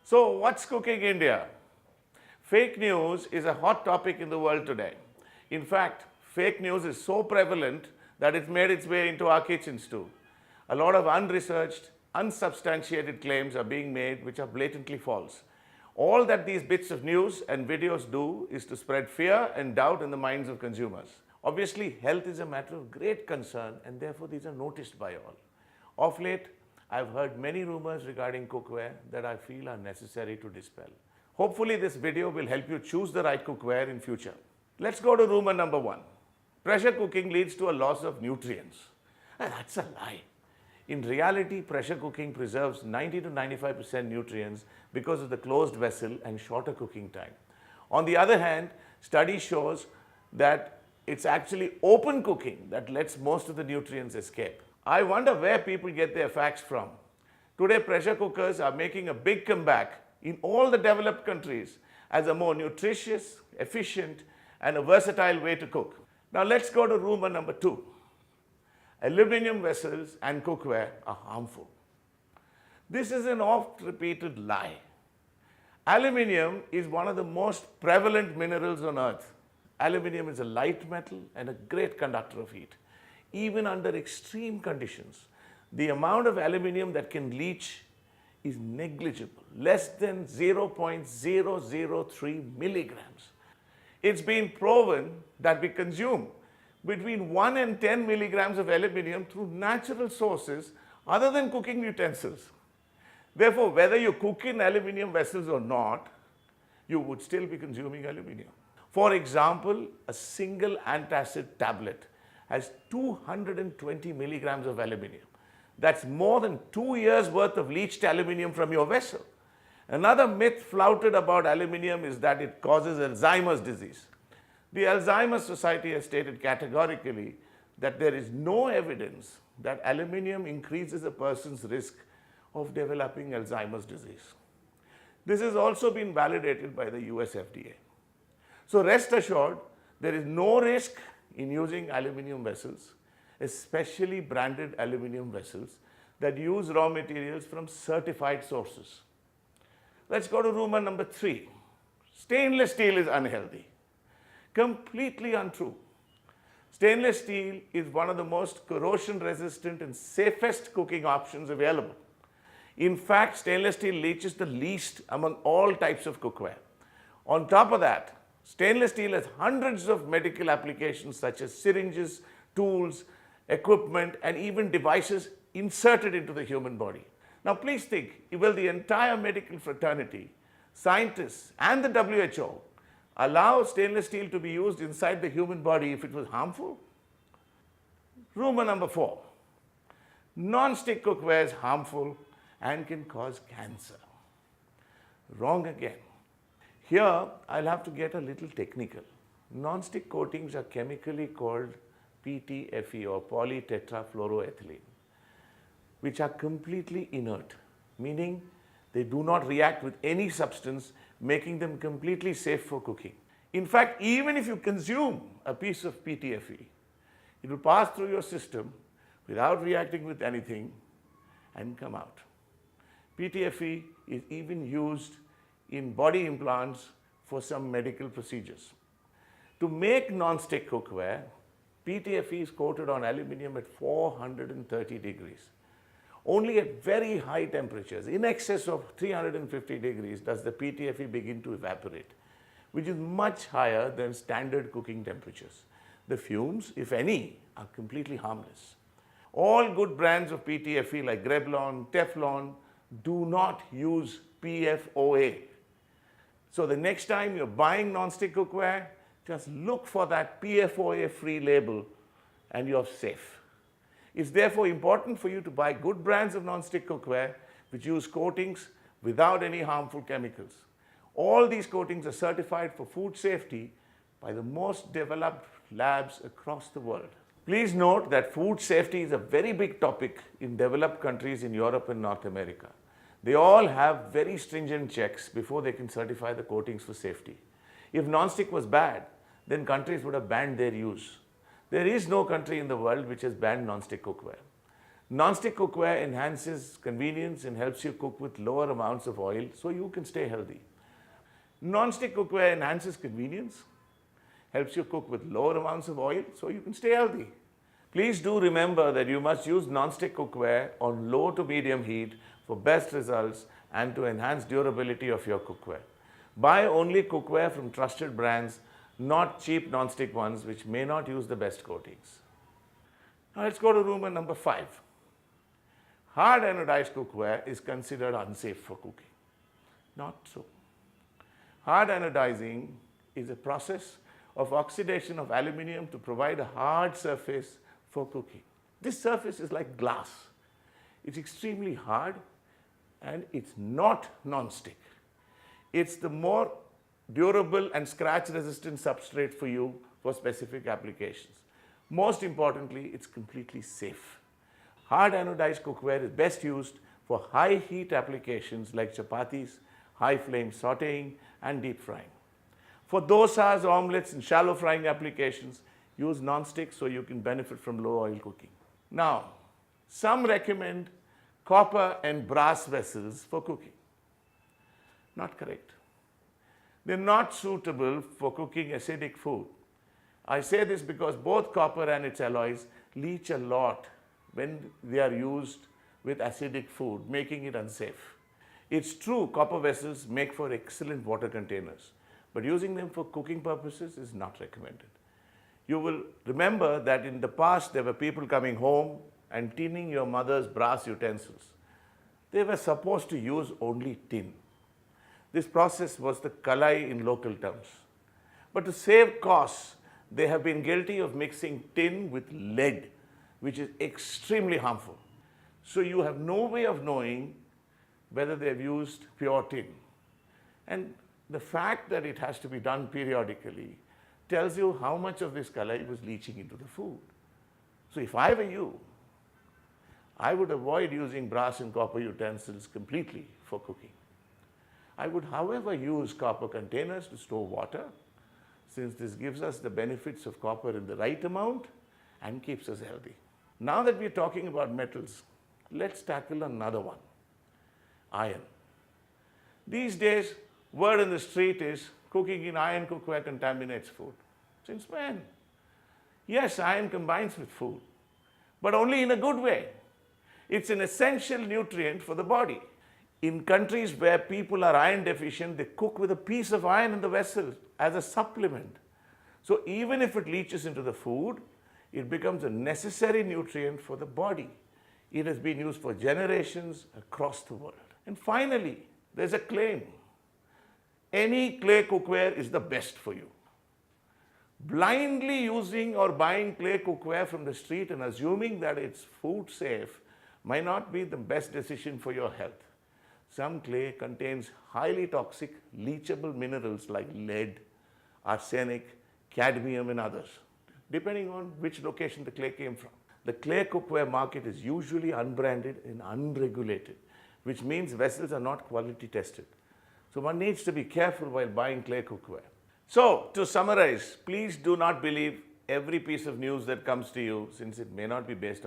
So, what's cooking India? Fake news is a hot topic in the world today. In fact, fake news is so prevalent that it's made its way into our kitchens too. A lot of unresearched, unsubstantiated claims are being made which are blatantly false. All that these bits of news and videos do is to spread fear and doubt in the minds of consumers. Obviously, health is a matter of great concern and therefore these are noticed by all. Of late, I've heard many rumors regarding cookware that I feel are necessary to dispel. Hopefully this video will help you choose the right cookware in future. Let's go to rumor number 1. Pressure cooking leads to a loss of nutrients. That's a lie. In reality, pressure cooking preserves 90 to 95% nutrients because of the closed vessel and shorter cooking time. On the other hand, study shows that it's actually open cooking that lets most of the nutrients escape. I wonder where people get their facts from. Today, pressure cookers are making a big comeback in all the developed countries as a more nutritious, efficient, and a versatile way to cook. Now let's go to rumor number 2. Aluminium vessels and cookware are harmful. This is an oft-repeated lie. Aluminium is one of the most prevalent minerals on earth. Aluminium is a light metal and a great conductor of heat. Even under extreme conditions, the amount of aluminium that can leach is negligible, less than 0.003 milligrams. It's been proven that we consume between 1 and 10 milligrams of aluminium through natural sources other than cooking utensils. Therefore, whether you cook in aluminium vessels or not, you would still be consuming aluminium. For example, a single antacid tablet has 220 milligrams of aluminium. That's more than 2 years worth of leached aluminium from your vessel. Another myth flouted about aluminium is that it causes Alzheimer's disease. The Alzheimer's Society has stated categorically that there is no evidence that aluminium increases a person's risk of developing Alzheimer's disease. This has also been validated by the US FDA. So rest assured, there is no risk in using aluminium vessels, especially branded aluminium vessels that use raw materials from certified sources. Let's go to rumor number 3. Stainless steel is unhealthy. Completely untrue. Stainless steel is one of the most corrosion resistant and safest cooking options available. In fact, stainless steel leaches the least among all types of cookware. On top of that, stainless steel has hundreds of medical applications such as syringes, tools, equipment, and even devices inserted into the human body. Now please think, will the entire medical fraternity, scientists, and the WHO allow stainless steel to be used inside the human body if it was harmful? Rumor number 4. Non-stick cookware is harmful and can cause cancer. Wrong again. Here, I'll have to get a little technical. Non-stick coatings are chemically called PTFE or polytetrafluoroethylene, which are completely inert, meaning they do not react with any substance, making them completely safe for cooking. In fact, even if you consume a piece of PTFE, it will pass through your system without reacting with anything and come out. PTFE is even used in body implants for some medical procedures. To make non-stick cookware, PTFE is coated on aluminium at 430 degrees. Only at very high temperatures, in excess of 350 degrees, does the PTFE begin to evaporate, which is much higher than standard cooking temperatures. The fumes, if any, are completely harmless. All good brands of PTFE like Grevlon, Teflon do not use PFOA. So the next time you're buying non-stick cookware, just look for that PFOA-free label and you're safe. It's therefore important for you to buy good brands of non-stick cookware which use coatings without any harmful chemicals. All these coatings are certified for food safety by the most developed labs across the world. Please note that food safety is a very big topic in developed countries in Europe and North America. They all have very stringent checks before they can certify the coatings for safety. If non-stick was bad, then countries would have banned their use. There is no country in the world which has banned non-stick cookware. Non-stick cookware enhances convenience and helps you cook with lower amounts of oil so you can stay healthy. Non-stick cookware enhances convenience, helps you cook with lower amounts of oil so you can stay healthy. Please do remember that you must use non-stick cookware on low to medium heat for best results and to enhance durability of your cookware. Buy only cookware from trusted brands, not cheap non-stick ones which may not use the best coatings. Now let's go to rumor number 5. Hard anodized cookware is considered unsafe for cooking. Not so. Hard anodizing is a process of oxidation of aluminium to provide a hard surface for cooking. This surface is like glass. It's extremely hard and it's not non-stick. It's the more durable and scratch-resistant substrate for you for specific applications. Most importantly, it's completely safe. Hard anodized cookware is best used for high heat applications like chapatis, high flame sauteing, and deep frying. For dosas, omelets, and shallow frying applications, use non-stick so you can benefit from low oil cooking. Now, some recommend copper and brass vessels for cooking. Not correct. They're not suitable for cooking acidic food. I say this because both copper and its alloys leach a lot when they are used with acidic food, making it unsafe. It's true copper vessels make for excellent water containers, but using them for cooking purposes is not recommended. You will remember that in the past there were people coming home and tinning your mother's brass utensils. They were supposed to use only tin. This process was the kalai in local terms. But to save costs, they have been guilty of mixing tin with lead, which is extremely harmful. So you have no way of knowing whether they've used pure tin. And the fact that it has to be done periodically tells you how much of this kalai was leaching into the food. So if I were you, I would avoid using brass and copper utensils completely for cooking. I would, however, use copper containers to store water, since this gives us the benefits of copper in the right amount and keeps us healthy. Now that we're talking about metals, let's tackle another one, iron. These days, word in the street is cooking in iron cookware contaminates food. Since when? Yes, iron combines with food, but only in a good way. It's an essential nutrient for the body. In countries where people are iron deficient, they cook with a piece of iron in the vessel as a supplement. So even if it leaches into the food, it becomes a necessary nutrient for the body. It has been used for generations across the world. And finally, there's a claim. Any clay cookware is the best for you. Blindly using or buying clay cookware from the street and assuming that it's food safe might not be the best decision for your health. Some clay contains highly toxic, leachable minerals like lead, arsenic, cadmium, and others, depending on which location the clay came from. The clay cookware market is usually unbranded and unregulated, which means vessels are not quality tested. So one needs to be careful while buying clay cookware. So, to summarize, please do not believe every piece of news that comes to you, since it may not be based on